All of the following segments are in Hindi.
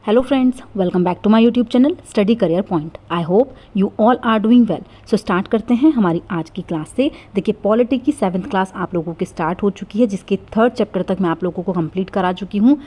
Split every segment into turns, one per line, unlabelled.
Hello friends, welcome back to my YouTube channel Study Career Point. I hope you all are doing well. So start करते हैं हमारी आज की क्लास से। देखिए पॉलिटी की 7th क्लास आप लोगों की स्टार्ट हो चुकी है, जिसके 3rd चैप्टर तक मैं आप लोगों को कंप्लीट करा चुकी हूँ।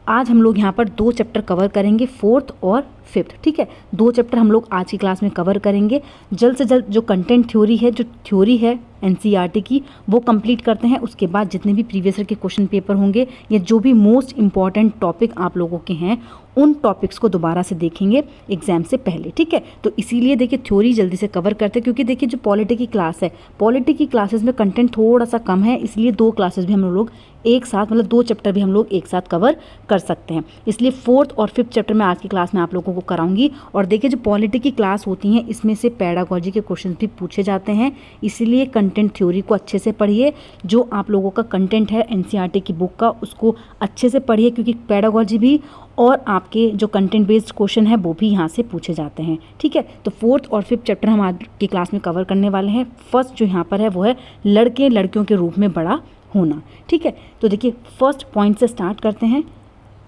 आज हम लोग यहाँ पर 2 चैप्टर कवर करेंगे, 4th और 5th। ठीक है, 2 चैप्टर हम लोग आज की क्लास में कवर करेंगे। जल्द से जल्द जो कंटेंट थ्योरी है, जो थ्योरी है एनसीईआरटी की, वो कंप्लीट करते हैं। उसके बाद जितने भी प्रीवियस ईयर के क्वेश्चन पेपर होंगे या जो भी मोस्ट इंपॉर्टेंट टॉपिक आप लोगों के हैं, उन टॉपिक्स को दोबारा से देखेंगे एग्जाम से पहले। ठीक है, तो इसीलिए देखिए थ्योरी जल्दी से कवर करते हैं, क्योंकि देखिए जो पॉलिटी की क्लास है, पॉलिटी की क्लासेस में कंटेंट थोड़ा सा कम है, इसलिए 2 क्लासेस भी हम लोग एक साथ, मतलब 2 चैप्टर भी हम लोग एक साथ कवर कर सकते हैं। इसलिए 4th और 5th चैप्टर में आज की क्लास में आप लोगों को कराऊंगी। और देखिए जो पॉलिटी की क्लास होती हैं, इसमें से पेडागोजी के क्वेश्चन भी पूछे जाते हैं, इसीलिए कंटेंट थ्योरी को अच्छे से पढ़िए। जो आप लोगों का कंटेंट है एनसीईआरटी की बुक का, उसको अच्छे से पढ़िए, क्योंकि पेडागोजी भी और आपके जो कंटेंट बेस्ड क्वेश्चन है वो भी यहाँ से पूछे जाते हैं। ठीक है, तो 4th और 5th चैप्टर हम आज की क्लास में कवर करने वाले हैं। फर्स्ट जो यहाँ पर है वो है लड़के लड़कियों के रूप में बड़ा होना। ठीक है, तो देखिए फर्स्ट पॉइंट से स्टार्ट करते हैं।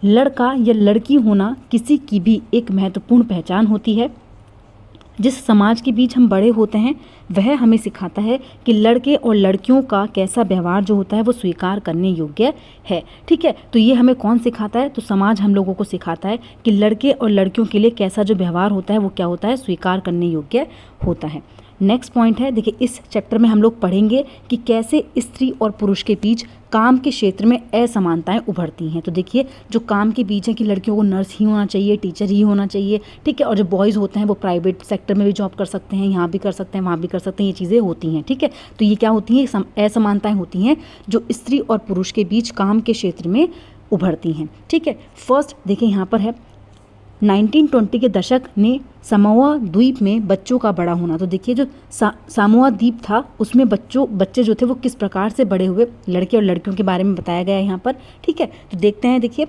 लड़का या लड़की होना किसी की भी एक महत्वपूर्ण पहचान होती है। जिस समाज के बीच हम बड़े होते हैं वह हमें सिखाता है कि लड़के और लड़कियों का कैसा व्यवहार जो होता है वो स्वीकार करने योग्य है। ठीक है, तो ये हमें कौन सिखाता है? तो समाज हम लोगों को सिखाता है कि लड़के और लड़कियों के लिए कैसा जो व्यवहार होता है वो क्या होता है, स्वीकार करने योग्य होता है। नेक्स्ट पॉइंट है, देखिए इस चैप्टर में हम लोग पढ़ेंगे कि कैसे स्त्री और पुरुष के बीच काम के क्षेत्र में असमानताएं उभरती हैं। तो देखिए जो काम के बीच है कि लड़कियों को नर्स ही होना चाहिए, टीचर ही होना चाहिए। ठीक है, और जो बॉयज़ होते हैं वो प्राइवेट सेक्टर में भी जॉब कर सकते हैं, यहाँ भी कर सकते हैं, वहाँ भी कर सकते हैं, ये चीज़ें होती हैं। ठीक है, तो ये क्या होती हैं? असमानताएं होती हैं जो स्त्री और पुरुष के बीच काम के क्षेत्र में उभरती हैं। ठीक है, फर्स्ट देखिए यहाँ पर है 1920 के दशक ने सामोआ द्वीप में बच्चों का बड़ा होना। तो देखिए जो सामोआ द्वीप था उसमें बच्चे जो थे वो किस प्रकार से बड़े हुए, लड़के और लड़कियों के बारे में बताया गया है यहाँ पर। ठीक है, तो देखते हैं। देखिए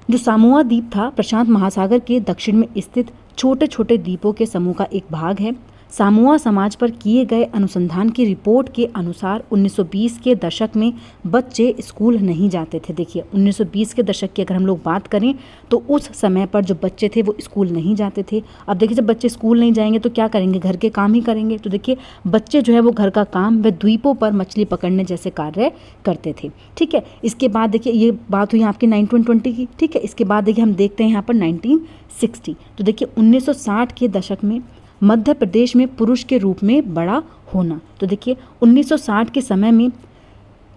जो सामोआ द्वीप था प्रशांत महासागर के दक्षिण में स्थित छोटे छोटे द्वीपों के समूह का एक भाग है। सामोआ समाज पर किए गए अनुसंधान की रिपोर्ट के अनुसार 1920 के दशक में बच्चे स्कूल नहीं जाते थे। देखिए 1920 के दशक की अगर हम लोग बात करें तो उस समय पर जो बच्चे थे वो स्कूल नहीं जाते थे। अब देखिए जब बच्चे स्कूल नहीं जाएंगे तो क्या करेंगे? घर के काम ही करेंगे। तो देखिए बच्चे जो है वो घर का काम व द्वीपों पर मछली पकड़ने जैसे कार्य करते थे। ठीक है, इसके बाद देखिए ये बात हुई आपकी 1920 की। ठीक है, इसके बाद देखिए हम देखते हैं यहाँ पर 1960। तो देखिए 1960 के दशक में मध्य प्रदेश में पुरुष के रूप में बड़ा होना। तो देखिए 1960 के समय में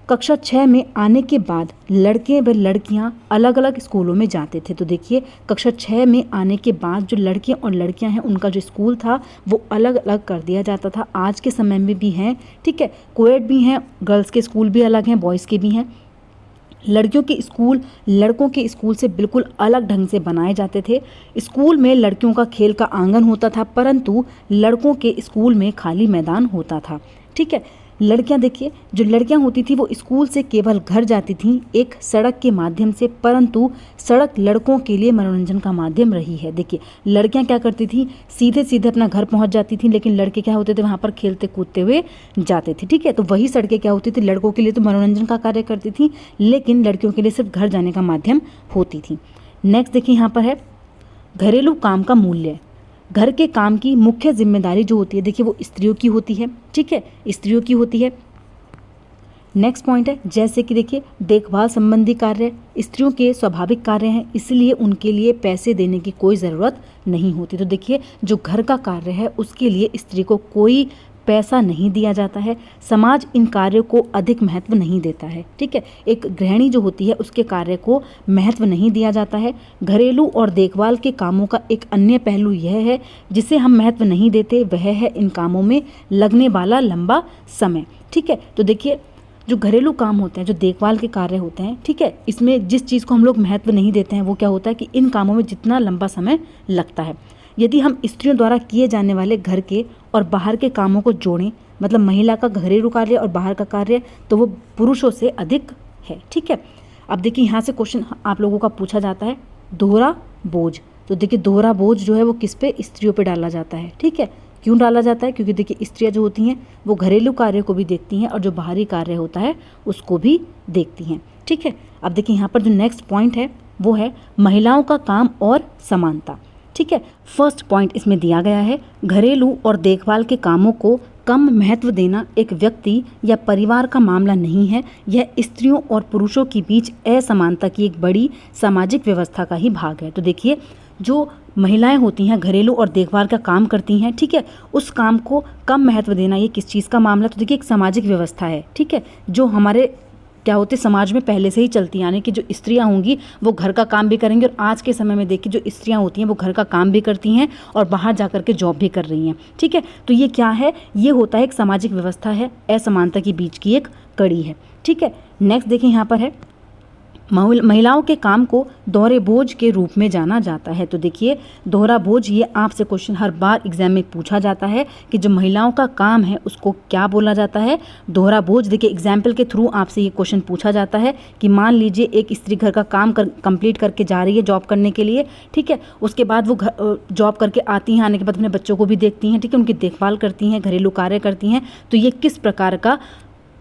कक्षा 6 में आने के बाद लड़के व लड़कियां अलग अलग स्कूलों में जाते थे। तो देखिए कक्षा 6 में आने के बाद जो लड़के और लड़कियां हैं उनका जो स्कूल था वो अलग अलग कर दिया जाता था। आज के समय में भी हैं। ठीक है, कोएड भी हैं, गर्ल्स के स्कूल भी अलग हैं, बॉयज़ के भी हैं। लड़कियों के स्कूल लड़कों के स्कूल से बिल्कुल अलग ढंग से बनाए जाते थे। स्कूल में लड़कियों का खेल का आंगन होता था, परंतु लड़कों के स्कूल में खाली मैदान होता था। ठीक है, लड़कियां देखिए जो लड़कियां होती थी वो स्कूल से केवल घर जाती थीं एक सड़क के माध्यम से, परंतु सड़क लड़कों के लिए मनोरंजन का माध्यम रही है। देखिए लड़कियां क्या करती थी, सीधे सीधे अपना घर पहुंच जाती थी, लेकिन लड़के क्या होते थे वहां पर खेलते कूदते हुए जाते थे। ठीक है, तो वही सड़कें क्या होती थी, लड़कों के लिए तो मनोरंजन का कार्य करती थी, लेकिन लड़कियों के लिए सिर्फ घर जाने का माध्यम होती थी। नेक्स्ट देखिए यहाँ पर है घरेलू काम का मूल्य। घर के काम की मुख्य जिम्मेदारी जो होती है देखिए वो स्त्रियों की होती है। ठीक है, स्त्रियों की होती है। नेक्स्ट पॉइंट है जैसे कि देखिए देखभाल संबंधी कार्य स्त्रियों के स्वाभाविक कार्य हैं, इसलिए उनके लिए पैसे देने की कोई ज़रूरत नहीं होती। तो देखिए जो घर का कार्य है उसके लिए स्त्री को कोई पैसा नहीं दिया जाता है। समाज इन कार्यों को अधिक महत्व नहीं देता है। ठीक है, एक गृहिणी जो होती है उसके कार्य को महत्व नहीं दिया जाता है। घरेलू और देखभाल के कामों का एक अन्य पहलू यह है जिसे हम महत्व नहीं देते, वह है इन कामों में लगने वाला लंबा समय। ठीक है, तो देखिए जो घरेलू काम होते हैं, जो देखभाल के कार्य होते हैं, ठीक है, इसमें जिस चीज़ को हम लोग महत्व नहीं देते हैं वो क्या होता है कि इन कामों में जितना लंबा समय लगता है। यदि हम स्त्रियों द्वारा किए जाने वाले घर के और बाहर के कामों को जोड़ें, मतलब महिला का घरेलू कार्य और बाहर का कार्य, तो वो पुरुषों से अधिक है। ठीक है, अब देखिए यहाँ से क्वेश्चन आप लोगों का पूछा जाता है दोहरा बोझ। तो देखिए दोहरा बोझ जो है वो किस पे? स्त्रियों पे डाला जाता है। ठीक है, क्यों डाला जाता है? क्योंकि देखिए स्त्रियाँ जो होती हैं वो घरेलू कार्य को भी देखती हैं और जो बाहरी कार्य होता है उसको भी देखती हैं। ठीक है, अब देखिए यहाँ पर जो नेक्स्ट पॉइंट है वो है महिलाओं का काम और समानता। ठीक है, फर्स्ट पॉइंट इसमें दिया गया है, घरेलू और देखभाल के कामों को कम महत्व देना एक व्यक्ति या परिवार का मामला नहीं है, यह स्त्रियों और पुरुषों के बीच असमानता की एक बड़ी सामाजिक व्यवस्था का ही भाग है। तो देखिए, जो महिलाएं होती हैं घरेलू और देखभाल का काम करती हैं, ठीक है, उस काम को कम महत्व देना ये किस चीज़ का मामला? तो देखिए, एक सामाजिक व्यवस्था है, ठीक है, जो हमारे क्या होते समाज में पहले से ही चलती है, यानी कि जो स्त्रियां होंगी वो घर का काम भी करेंगी, और आज के समय में देखिए जो स्त्रियां होती हैं वो घर का काम भी करती हैं और बाहर जा कर के जॉब भी कर रही हैं। ठीक है, तो ये क्या है? ये होता है एक सामाजिक व्यवस्था है, असमानता के बीच की एक कड़ी है। ठीक है, नेक्स्ट देखिए यहाँ पर है, महिलाओं के काम को दोहरे बोझ के रूप में जाना जाता है। तो देखिए, दोहरा बोझ, ये आपसे क्वेश्चन हर बार एग्जाम में पूछा जाता है कि जो महिलाओं का काम है उसको क्या बोला जाता है? दोहरा बोझ। देखिए, एग्जाम्पल के थ्रू आपसे ये क्वेश्चन पूछा जाता है कि मान लीजिए एक स्त्री घर का काम कंप्लीट करके जा रही है जॉब करने के लिए, ठीक है, उसके बाद वो जॉब करके आती हैं, आने के बाद अपने बच्चों को भी देखती हैं, ठीक है, उनकी देखभाल करती हैं, घरेलू कार्य करती हैं, तो ये किस प्रकार का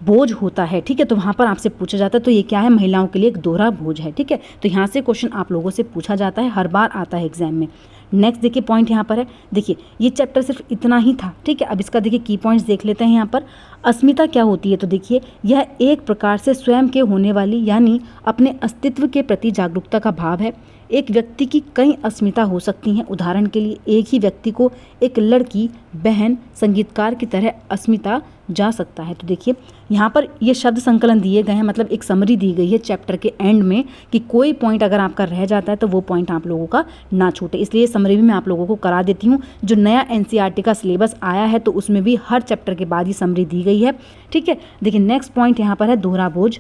बोझ होता है? ठीक है, तो वहाँ पर आपसे पूछा जाता है, तो ये क्या है? महिलाओं के लिए एक दोहरा बोझ है। ठीक है, तो यहाँ से क्वेश्चन आप लोगों से पूछा जाता है, हर बार आता है एग्जाम में। नेक्स्ट देखिए पॉइंट यहाँ पर है, देखिए ये चैप्टर सिर्फ इतना ही था, ठीक है, अब इसका देखिए की पॉइंट्स देख लेते हैं यहाँ पर। अस्मिता क्या होती है? तो देखिए, यह एक प्रकार से स्वयं के होने वाली यानी अपने अस्तित्व के प्रति जागरूकता का भाव है। एक व्यक्ति की कई अस्मिता हो सकती हैं, उदाहरण के लिए एक ही व्यक्ति को एक लड़की, बहन, संगीतकार की तरह अस्मिता जा सकता है। तो देखिए, यहाँ पर ये शब्द संकलन दिए गए हैं, मतलब एक समरी दी गई है चैप्टर के एंड में कि कोई पॉइंट अगर आपका रह जाता है तो वो पॉइंट आप लोगों का ना छूटे, इसलिए समरी भी मैं आप लोगों को करा देती हूँ। जो नया एनसीईआरटी का सिलेबस आया है तो उसमें भी हर चैप्टर के बाद ही समरी दी गई है। ठीक है, देखिए नेक्स्ट पॉइंट यहाँ पर है दोहरा बोझ।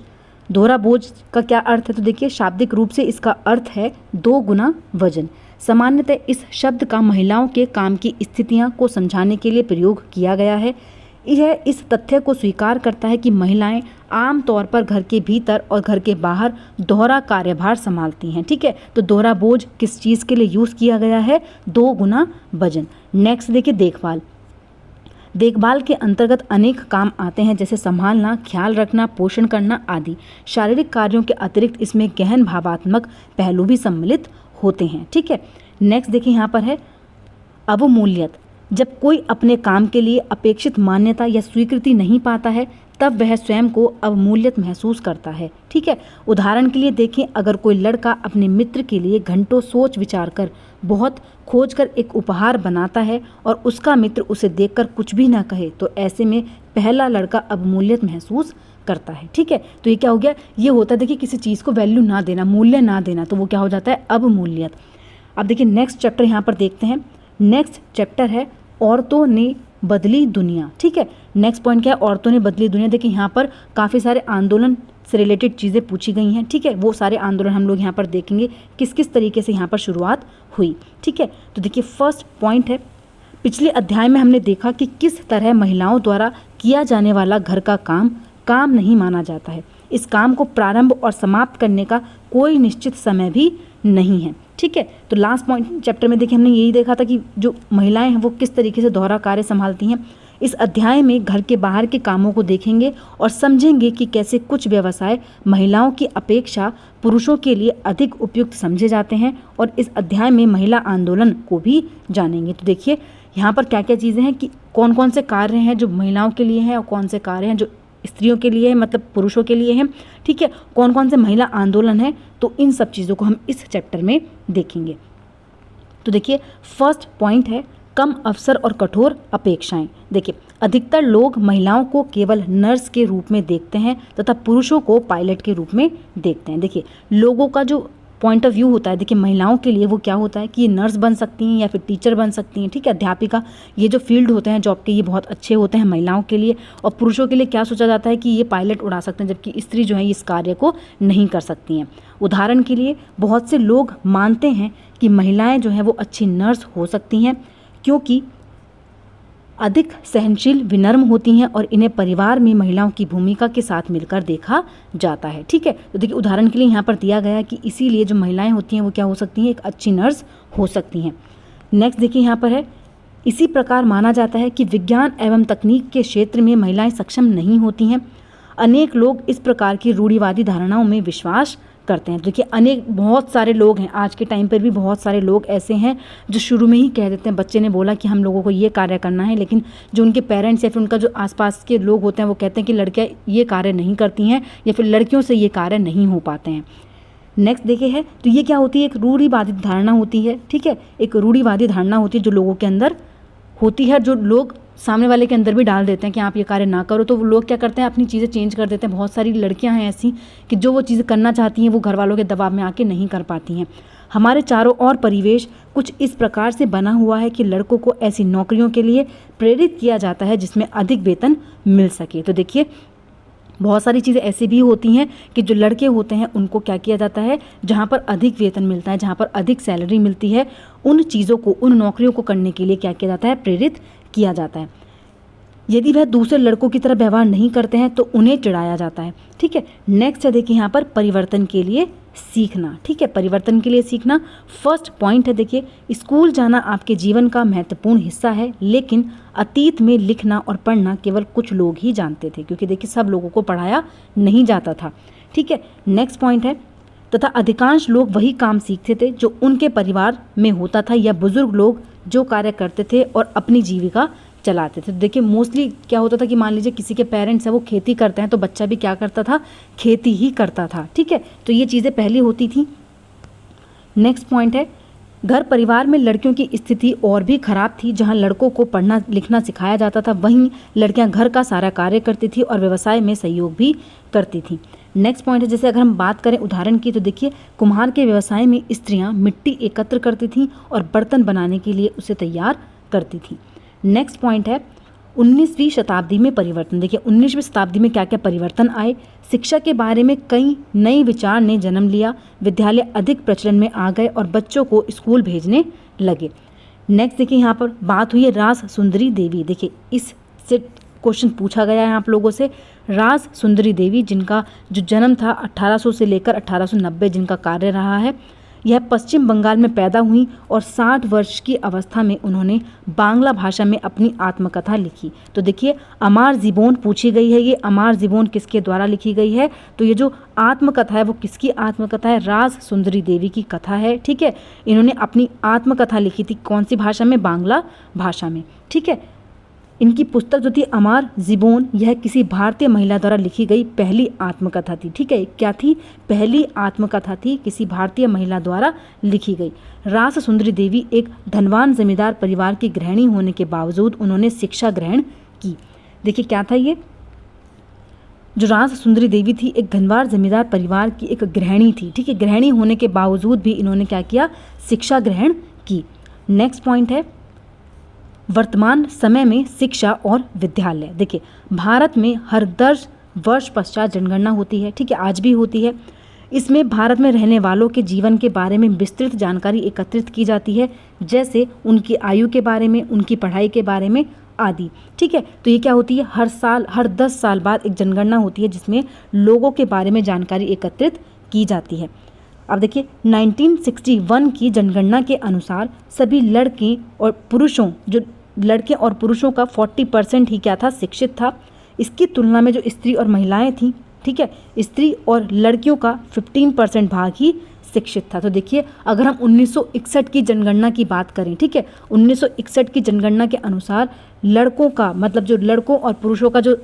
दोहरा बोझ का क्या अर्थ है? तो देखिए, शाब्दिक रूप से इसका अर्थ है 2 गुना वजन। सामान्यतः इस शब्द का महिलाओं के काम की स्थितियां को समझाने के लिए प्रयोग किया गया है। यह इस तथ्य को स्वीकार करता है कि महिलाएं आम तौर पर घर के भीतर और घर के बाहर दोहरा कार्यभार संभालती हैं। ठीक है, तो दोहरा बोझ किस चीज़ के लिए यूज़ किया गया है? 2 गुना वजन। नेक्स्ट देखिए, देखभाल। देखभाल के अंतर्गत अनेक काम आते हैं, जैसे संभालना, ख्याल रखना, पोषण करना आदि। शारीरिक कार्यों के अतिरिक्त इसमें गहन भावात्मक पहलू भी सम्मिलित होते हैं। ठीक है, नेक्स्ट देखिए यहाँ पर है अवमूल्यत। जब कोई अपने काम के लिए अपेक्षित मान्यता या स्वीकृति नहीं पाता है तब वह स्वयं को अवमूल्यत महसूस करता है। ठीक है, उदाहरण के लिए देखें, अगर कोई लड़का अपने मित्र के लिए घंटों सोच विचार कर बहुत खोज कर एक उपहार बनाता है और उसका मित्र उसे देखकर कुछ भी ना कहे, तो ऐसे में पहला लड़का अवमूल्यत महसूस करता है। ठीक है, तो ये क्या हो गया? ये होता है देखिए किसी चीज़ को वैल्यू ना देना, मूल्य ना देना, तो वो क्या हो जाता है? अवमूल्यत। अब देखिए नेक्स्ट चैप्टर यहाँ पर देखते हैं। नेक्स्ट चैप्टर है औरतों ने बदली दुनिया। ठीक है, नेक्स्ट पॉइंट क्या है? औरतों ने बदली दुनिया। देखिए यहाँ पर काफ़ी सारे आंदोलन से रिलेटेड चीज़ें पूछी गई हैं। ठीक है, वो सारे आंदोलन हम लोग यहाँ पर देखेंगे किस किस तरीके से यहाँ पर शुरुआत हुई। ठीक है, तो देखिए फर्स्ट पॉइंट है, पिछले अध्याय में हमने देखा कि किस तरह महिलाओं द्वारा किया जाने वाला घर का काम नहीं माना जाता है। इस काम को प्रारंभ और समाप्त करने का कोई निश्चित समय भी नहीं है। ठीक है, तो लास्ट पॉइंट चैप्टर में देखिए हमने यही देखा था कि जो महिलाएं हैं वो किस तरीके से दोहरा कार्य संभालती हैं। इस अध्याय में घर के बाहर के कामों को देखेंगे और समझेंगे कि कैसे कुछ व्यवसाय महिलाओं की अपेक्षा पुरुषों के लिए अधिक उपयुक्त समझे जाते हैं, और इस अध्याय में महिला आंदोलन को भी जानेंगे। तो देखिए यहाँ पर क्या क्या चीज़ें हैं कि कौन कौन से कार्य हैं जो महिलाओं के लिए हैं और कौन से कार्य हैं जो स्त्रियों के लिए है, मतलब पुरुषों के लिए है। ठीक है, कौन कौन से महिला आंदोलन है, तो इन सब चीज़ों को हम इस चैप्टर में देखेंगे। तो देखिए फर्स्ट पॉइंट है कम अवसर और कठोर अपेक्षाएं। देखिए अधिकतर लोग महिलाओं को केवल नर्स के रूप में देखते हैं तथा पुरुषों को पायलट के रूप में देखते हैं। देखिए लोगों का जो पॉइंट ऑफ व्यू होता है, देखिए महिलाओं के लिए वो क्या होता है कि ये नर्स बन सकती हैं या फिर टीचर बन सकती हैं। ठीक है, अध्यापिका, ये जो फील्ड होते हैं जॉब के ये बहुत अच्छे होते हैं महिलाओं के लिए। और पुरुषों के लिए क्या सोचा जाता है कि ये पायलट उड़ा सकते हैं, जबकि स्त्री जो है इस कार्य को नहीं कर सकती हैं। उदाहरण के लिए बहुत से लोग मानते हैं कि महिलाएं जो हैं वो अच्छी नर्स हो सकती हैं क्योंकि अधिक सहनशील, विनम्र होती हैं और इन्हें परिवार में महिलाओं की भूमिका के साथ मिलकर देखा जाता है। ठीक है, तो देखिए उदाहरण के लिए यहाँ पर दिया गया है कि इसीलिए जो महिलाएं होती हैं वो क्या हो सकती हैं? एक अच्छी नर्स हो सकती हैं। नेक्स्ट देखिए यहाँ पर है, इसी प्रकार माना जाता है कि विज्ञान एवं तकनीक के क्षेत्र में महिलाएं सक्षम नहीं होती हैं। अनेक लोग इस प्रकार की रूढ़िवादी धारणाओं में विश्वास करते हैं। देखिए अनेक बहुत सारे लोग हैं, आज के टाइम पर भी बहुत सारे लोग ऐसे हैं जो शुरू में ही कह देते हैं, बच्चे ने बोला कि हम लोगों को ये कार्य करना है, लेकिन जो उनके पेरेंट्स या फिर उनका जो आसपास के लोग होते हैं वो कहते हैं कि लड़कियां ये कार्य नहीं करती हैं या फिर लड़कियों से ये कार्य नहीं हो पाते हैं। नेक्स्ट देखे है तो ये क्या होती है, एक रूढ़िवादी धारणा होती है, ठीक है, एक रूढ़िवादी धारणा होती है जो लोगों के अंदर होती है, जो लोग सामने वाले के अंदर भी डाल देते हैं कि आप ये कार्य ना करो, तो वो लोग क्या करते हैं अपनी चीज़ें चेंज कर देते हैं। बहुत सारी लड़कियां हैं ऐसी कि जो वो चीज़ें करना चाहती हैं वो घर वालों के दबाव में आके नहीं कर पाती हैं। हमारे चारों ओर परिवेश कुछ इस प्रकार से बना हुआ है कि लड़कों को ऐसी नौकरियों के लिए प्रेरित किया जाता है जिसमें अधिक वेतन मिल सके। तो देखिए बहुत सारी चीज़ें ऐसी भी होती हैं कि जो लड़के होते हैं उनको क्या किया जाता है, जहाँ पर अधिक वेतन मिलता है, जहाँ पर अधिक सैलरी मिलती है, उन चीज़ों को, उन नौकरियों को करने के लिए क्या किया जाता है, प्रेरित किया जाता है। यदि वह दूसरे लड़कों की तरह व्यवहार नहीं करते हैं तो उन्हें चिढ़ाया जाता है, ठीक है। नेक्स्ट है देखिए यहाँ पर परिवर्तन के लिए सीखना, ठीक है, परिवर्तन के लिए सीखना फर्स्ट पॉइंट है। देखिए स्कूल जाना आपके जीवन का महत्वपूर्ण हिस्सा है, लेकिन अतीत में लिखना और पढ़ना केवल कुछ लोग ही जानते थे, क्योंकि देखिए सब लोगों को पढ़ाया नहीं जाता था, ठीक है। नेक्स्ट पॉइंट है तथा अधिकांश लोग वही काम सीखते थे जो उनके परिवार में होता था या बुजुर्ग लोग जो कार्य करते थे और अपनी जीविका चलाते थे। तो देखिए मोस्टली क्या होता था कि मान लीजिए किसी के पेरेंट्स है वो खेती करते हैं तो बच्चा भी क्या करता था, खेती ही करता था, ठीक है। तो ये चीज़ें पहले होती थी। नेक्स्ट पॉइंट है घर परिवार में लड़कियों की स्थिति और भी खराब थी। जहां लड़कों को पढ़ना लिखना सिखाया जाता था वहीं लड़कियां घर का सारा कार्य करती थी और व्यवसाय में सहयोग भी करती थी। नेक्स्ट पॉइंट है जैसे अगर हम बात करें उदाहरण की तो देखिए कुम्हार के व्यवसाय में स्त्रियां मिट्टी एकत्र करती थीं और बर्तन बनाने के लिए उसे तैयार करती थीं। नेक्स्ट पॉइंट है 19वीं शताब्दी में परिवर्तन। देखिए 19वीं शताब्दी में क्या क्या परिवर्तन आए, शिक्षा के बारे में कई नए विचार ने जन्म लिया, विद्यालय अधिक प्रचलन में आ गए और बच्चों को स्कूल भेजने लगे। नेक्स्ट देखिए यहाँ पर बात हुई है रास सुंदरी देवी। देखिए इससे क्वेश्चन पूछा गया है आप लोगों से, रास सुंदरी देवी जिनका जो जन्म था 1800 से लेकर 1890 जिनका कार्य रहा है, यह पश्चिम बंगाल में पैदा हुई और 60 वर्ष की अवस्था में उन्होंने बांग्ला भाषा में अपनी आत्मकथा लिखी। तो देखिए अमार जीबन पूछी गई है, ये अमार जीबन किसके द्वारा लिखी गई है, तो ये जो आत्मकथा है वो किसकी आत्मकथा है, रास सुंदरी देवी की कथा है, ठीक है। इन्होंने अपनी आत्मकथा लिखी थी कौन सी भाषा में, बांग्ला भाषा में, ठीक है। इनकी पुस्तक जो थी अमार जीबन, यह किसी भारतीय महिला द्वारा लिखी गई पहली आत्मकथा थी, ठीक है। क्या थी, पहली आत्मकथा थी, किसी भारतीय महिला द्वारा लिखी गई। रास सुंदरी देवी एक धनवान जमींदार परिवार की गृहिणी होने के बावजूद उन्होंने शिक्षा ग्रहण की। देखिए क्या था ये, जो रास सुंदरी देवी थी एक धनवान जमींदार परिवार की एक गृहिणी थी, ठीक है। गृहिणी होने के बावजूद भी इन्होंने क्या किया, शिक्षा ग्रहण की। नेक्स्ट पॉइंट है वर्तमान समय में शिक्षा और विद्यालय। देखिए भारत में हर 10 वर्ष पश्चात जनगणना होती है, ठीक है, आज भी होती है। इसमें भारत में रहने वालों के जीवन के बारे में विस्तृत जानकारी एकत्रित की जाती है, जैसे उनकी आयु के बारे में, उनकी पढ़ाई के बारे में आदि, ठीक है। तो ये क्या होती है, हर साल, हर 10 साल बाद एक जनगणना होती है जिसमें लोगों के बारे में जानकारी एकत्रित की जाती है। अब देखिए 1961 की जनगणना के अनुसार सभी लड़के और पुरुषों का 40% ही क्या था, शिक्षित था। इसकी तुलना में जो स्त्री और महिलाएं थी, ठीक है, स्त्री और लड़कियों का 15% भाग ही शिक्षित था। तो देखिए अगर हम 1961 की जनगणना की बात करें, ठीक है, 1961 की जनगणना के अनुसार लड़कों का मतलब जो लड़कों और पुरुषों का जो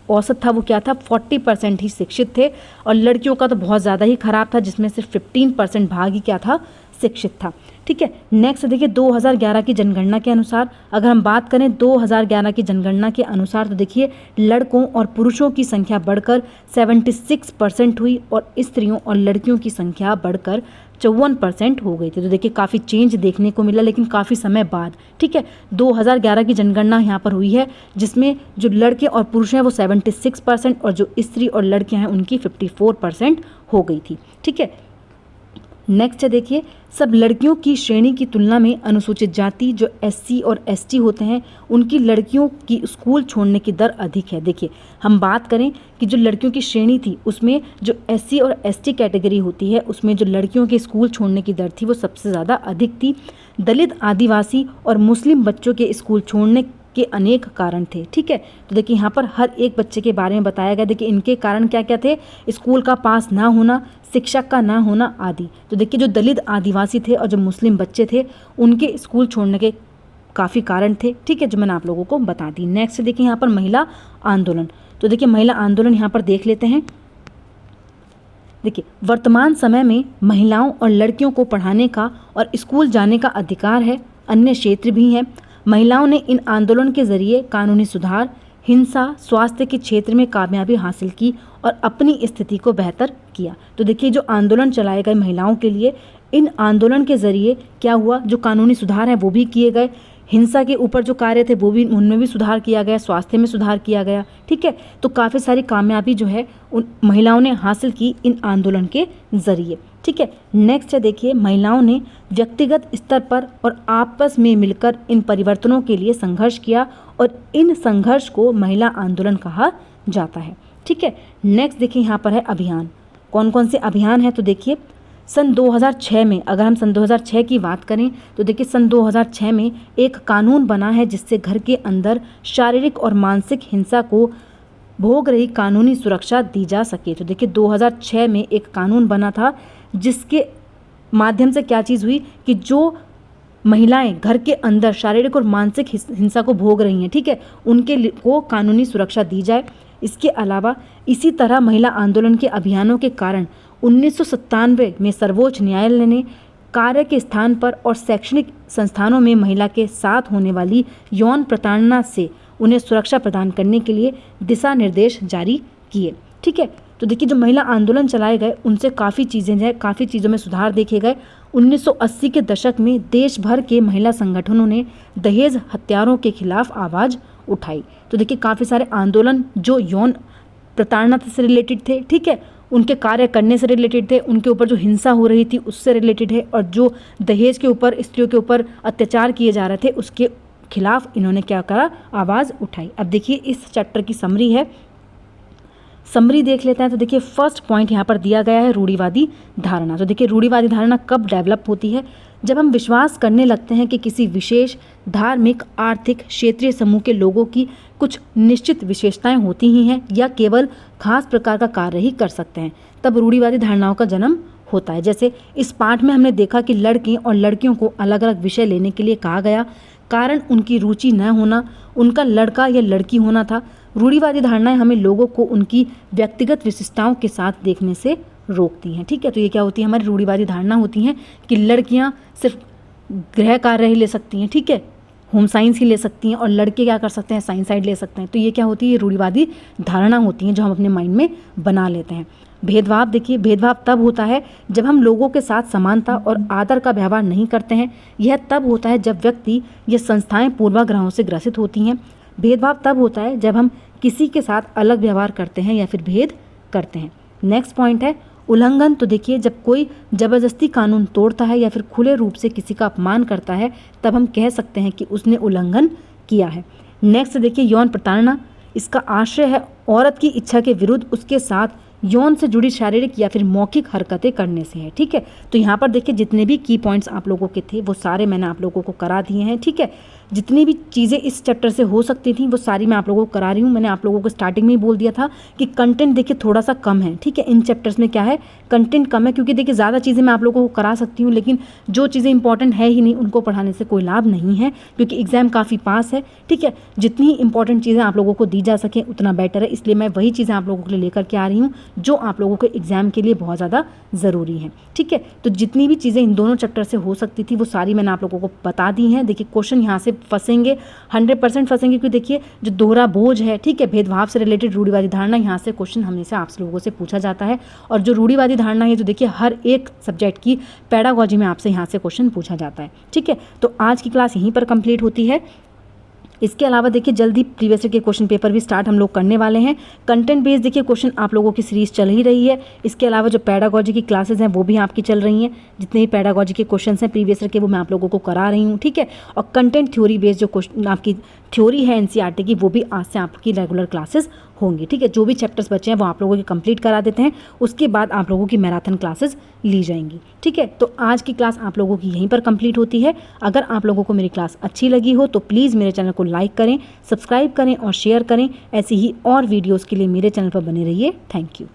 औसत था वो क्या था, 40% ही शिक्षित थे और लड़कियों का तो बहुत ज़्यादा ही खराब था जिसमें सिर्फ 15% भाग ही क्या था, शिक्षित था, ठीक है। नेक्स्ट देखिए 2011 की जनगणना के अनुसार, अगर हम बात करें 2011 की जनगणना के अनुसार तो देखिए लड़कों और पुरुषों की संख्या बढ़कर 76% हुई और स्त्रियों और लड़कियों की संख्या बढ़कर 54% हो गई थी। तो देखिए काफ़ी चेंज देखने को मिला, लेकिन काफ़ी समय बाद, ठीक है। 2011 की जनगणना यहाँ पर हुई है जिसमें जो लड़के और पुरुष हैं वो 76% और जो स्त्री और लड़कियाँ हैं उनकी 54% हो गई थी, ठीक है। नेक्स्ट है देखिए सब लड़कियों की श्रेणी की तुलना में अनुसूचित जाति जो SC और ST होते हैं उनकी लड़कियों की स्कूल छोड़ने की दर अधिक है। देखिए हम बात करें कि जो लड़कियों की श्रेणी थी उसमें जो SC और ST कैटेगरी होती है उसमें जो लड़कियों के स्कूल छोड़ने की दर थी वो सबसे ज़्यादा अधिक थी। दलित, आदिवासी और मुस्लिम बच्चों के स्कूल छोड़ने के अनेक कारण थे। ठीक है, तो देखिए यहाँ पर हर एक बच्चे के बारे में बताया गया। देखिए इनके कारण क्या क्या थे, स्कूल का पास ना होना, शिक्षक का ना होना आदि। तो देखिए जो दलित आदिवासी थे और जो मुस्लिम बच्चे थे उनके स्कूल छोड़ने के काफ़ी कारण थे। ठीक है, जो मैंने आप लोगों को बता दी। नेक्स्ट देखिए यहाँ पर महिला आंदोलन। तो देखिए महिला आंदोलन यहाँ पर देख लेते हैं। देखिए वर्तमान समय में महिलाओं और लड़कियों को पढ़ाने का और स्कूल जाने का अधिकार है। अन्य क्षेत्र भी हैं। महिलाओं ने इन आंदोलन के जरिए कानूनी सुधार, हिंसा, स्वास्थ्य के क्षेत्र में कामयाबी हासिल की और अपनी स्थिति को बेहतर किया। तो देखिए जो आंदोलन चलाए गए महिलाओं के लिए, इन आंदोलन के जरिए क्या हुआ, जो कानूनी सुधार हैं वो भी किए गए, हिंसा के ऊपर जो कार्य थे वो भी, उनमें भी सुधार किया गया, स्वास्थ्य में सुधार किया गया। ठीक है, तो काफ़ी सारी कामयाबी जो है उन महिलाओं ने हासिल की इन आंदोलन के जरिए। ठीक है, नेक्स्ट है देखिए महिलाओं ने व्यक्तिगत स्तर पर और आपस में मिलकर इन परिवर्तनों के लिए संघर्ष किया और इन संघर्ष को महिला आंदोलन कहा जाता है। ठीक है, नेक्स्ट देखिए यहाँ पर है अभियान। कौन कौन से अभियान है, तो देखिए सन 2006 में, अगर हम सन 2006 की बात करें तो देखिए सन 2006 में एक कानून बना है जिससे घर के अंदर शारीरिक और मानसिक हिंसा को भोग रही कानूनी सुरक्षा दी जा सके। तो देखिए 2006 में एक कानून बना था जिसके माध्यम से क्या चीज़ हुई कि जो महिलाएं घर के अंदर शारीरिक और मानसिक हिंसा को भोग रही हैं, ठीक है, उनके को कानूनी सुरक्षा दी जाए। इसके अलावा इसी तरह महिला आंदोलन के अभियानों के कारण 1997 में सर्वोच्च न्यायालय ने कार्य के स्थान पर और शैक्षणिक संस्थानों में महिला के साथ होने वाली यौन प्रताड़ना से उन्हें सुरक्षा प्रदान करने के लिए दिशा निर्देश जारी किए। ठीक है, तो देखिए जो महिला आंदोलन चलाए गए उनसे काफ़ी चीज़ों में सुधार देखे गए। 1980 के दशक में देश भर के महिला संगठनों ने दहेज हत्यारों के खिलाफ आवाज़ उठाई। तो देखिए काफ़ी सारे आंदोलन जो यौन प्रताड़ना से रिलेटेड थे, ठीक है, उनके कार्य करने से रिलेटेड थे, उनके ऊपर जो हिंसा हो रही थी उससे रिलेटेड है, और जो दहेज के ऊपर, स्त्रियों के ऊपर अत्याचार किए जा रहे थे उसके खिलाफ इन्होंने क्या करा, आवाज़ उठाई। अब देखिए इस चैप्टर की समरी है, समरी देख लेते हैं। तो देखिए फर्स्ट पॉइंट यहाँ पर दिया गया है रूढ़िवादी धारणा। तो देखिए रूढ़िवादी धारणा कब डेवलप होती है, जब हम विश्वास करने लगते हैं कि किसी विशेष धार्मिक, आर्थिक, क्षेत्रीय समूह के लोगों की कुछ निश्चित विशेषताएं होती ही हैं या केवल खास प्रकार का कार्य ही कर सकते हैं, तब रूढ़िवादी धारणाओं का जन्म होता है। जैसे इस पाठ में हमने देखा कि लड़के और लड़कियों को अलग अलग विषय लेने के लिए कहा गया, कारण उनकी रुचि न होना, उनका लड़का या लड़की होना था। रूढ़िवादी धारणाएं हमें लोगों को उनकी व्यक्तिगत विशिष्टताओं के साथ देखने से रोकती हैं। ठीक है, तो ये क्या होती है, हमारी रूढ़िवादी धारणा होती हैं कि लड़कियां सिर्फ गृह कार्य ही ले सकती हैं, ठीक है, होम साइंस ही ले सकती हैं, और लड़के क्या कर सकते हैं, साइंस साइड ले सकते हैं। तो ये क्या होती है, ये रूढ़िवादी धारणा होती हैं जो हम अपने माइंड में बना लेते हैं। भेदभाव, देखिए भेदभाव तब होता है जब हम लोगों के साथ समानता और आदर का व्यवहार नहीं करते हैं। यह तब होता है जब व्यक्ति या संस्थाएं पूर्वाग्रहों से ग्रसित होती हैं। भेदभाव तब होता है जब हम किसी के साथ अलग व्यवहार करते हैं या फिर भेद करते हैं। नेक्स्ट पॉइंट है उल्लंघन। तो देखिए जब कोई जबरदस्ती कानून तोड़ता है या फिर खुले रूप से किसी का अपमान करता है तब हम कह सकते हैं कि उसने उल्लंघन किया है। नेक्स्ट देखिए यौन प्रताड़ना। इसका आशय है औरत की इच्छा के विरुद्ध उसके साथ यौन से जुड़ी शारीरिक या फिर मौखिक हरकतें करने से है। ठीक है, तो यहाँ पर देखिए जितने भी की पॉइंट्स आप लोगों के थे वो सारे मैंने आप लोगों को करा दिए हैं। ठीक है, जितनी भी चीज़ें इस चैप्टर से हो सकती थी वो सारी मैं आप लोगों को करा रही हूँ। मैंने आप लोगों को स्टार्टिंग में ही बोल दिया था कि कंटेंट देखिए थोड़ा सा कम है। ठीक है, इन चैप्टर्स में क्या है, कंटेंट कम है, क्योंकि देखिए ज़्यादा चीज़ें मैं आप लोगों को करा सकती हूँ लेकिन जो चीज़ें इंपॉर्टेंट है ही नहीं उनको पढ़ाने से कोई लाभ नहीं है, क्योंकि एग्जाम काफ़ी पास है। ठीक है, जितनी इंपॉर्टेंट चीज़ें आप लोगों को दी जा सकें उतना बेटर है, इसलिए मैं वही चीज़ें आप लोगों के लिए लेकर के आ रही हूँ जो आप लोगों के एग्जाम के लिए बहुत ज़्यादा ज़रूरी है। ठीक है, तो जितनी भी चीज़ें इन दोनों चैप्टर से हो सकती थी वो सारी मैंने आप लोगों को बता दी हैं। देखिए क्वेश्चन यहाँ से फंसेंगे, 100% फंसेंगे, क्योंकि देखिए जो दोहरा बोझ है, ठीक है, भेदभाव से रिलेटेड रूढ़िवादी धारणा, यहाँ से क्वेश्चन हमेशा आप लोगों से पूछा जाता है। और जो रूढ़िवादी धारणा है तो देखिए हर एक सब्जेक्ट की पेडागोजी में आपसे यहाँ से क्वेश्चन पूछा जाता है। ठीक है, तो आज की क्लास यहीं पर कंप्लीट होती है। इसके अलावा देखिए जल्दी प्रीवियस ईयर के क्वेश्चन पेपर भी स्टार्ट हम लोग करने वाले हैं। कंटेंट बेस्ड देखिए क्वेश्चन आप लोगों की सीरीज चल ही रही है। इसके अलावा जो पेडागोजी की क्लासेस हैं वो भी आपकी चल रही हैं। जितने भी पेडागोजी के क्वेश्चन हैं प्रीवियस ईयर के वो मैं आप लोगों को करा रही हूँ। ठीक है, और कंटेंट थ्योरी बेस्ड जो क्वेश्चन आपकी थ्योरी है एनसीईआरटी की वो भी आज से आपकी रेगुलर क्लासेस होंगी। ठीक है, जो भी चैप्टर्स बचे हैं वो आप लोगों के कंप्लीट करा देते हैं, उसके बाद आप लोगों की मैराथन क्लासेस ली जाएंगी। ठीक है, तो आज की क्लास आप लोगों की यहीं पर कंप्लीट होती है। अगर आप लोगों को मेरी क्लास अच्छी लगी हो तो प्लीज़ मेरे चैनल को लाइक करें, सब्सक्राइब करें और शेयर करें। ऐसी ही और वीडियोज़ के लिए मेरे चैनल पर बने रहिए। Thank you.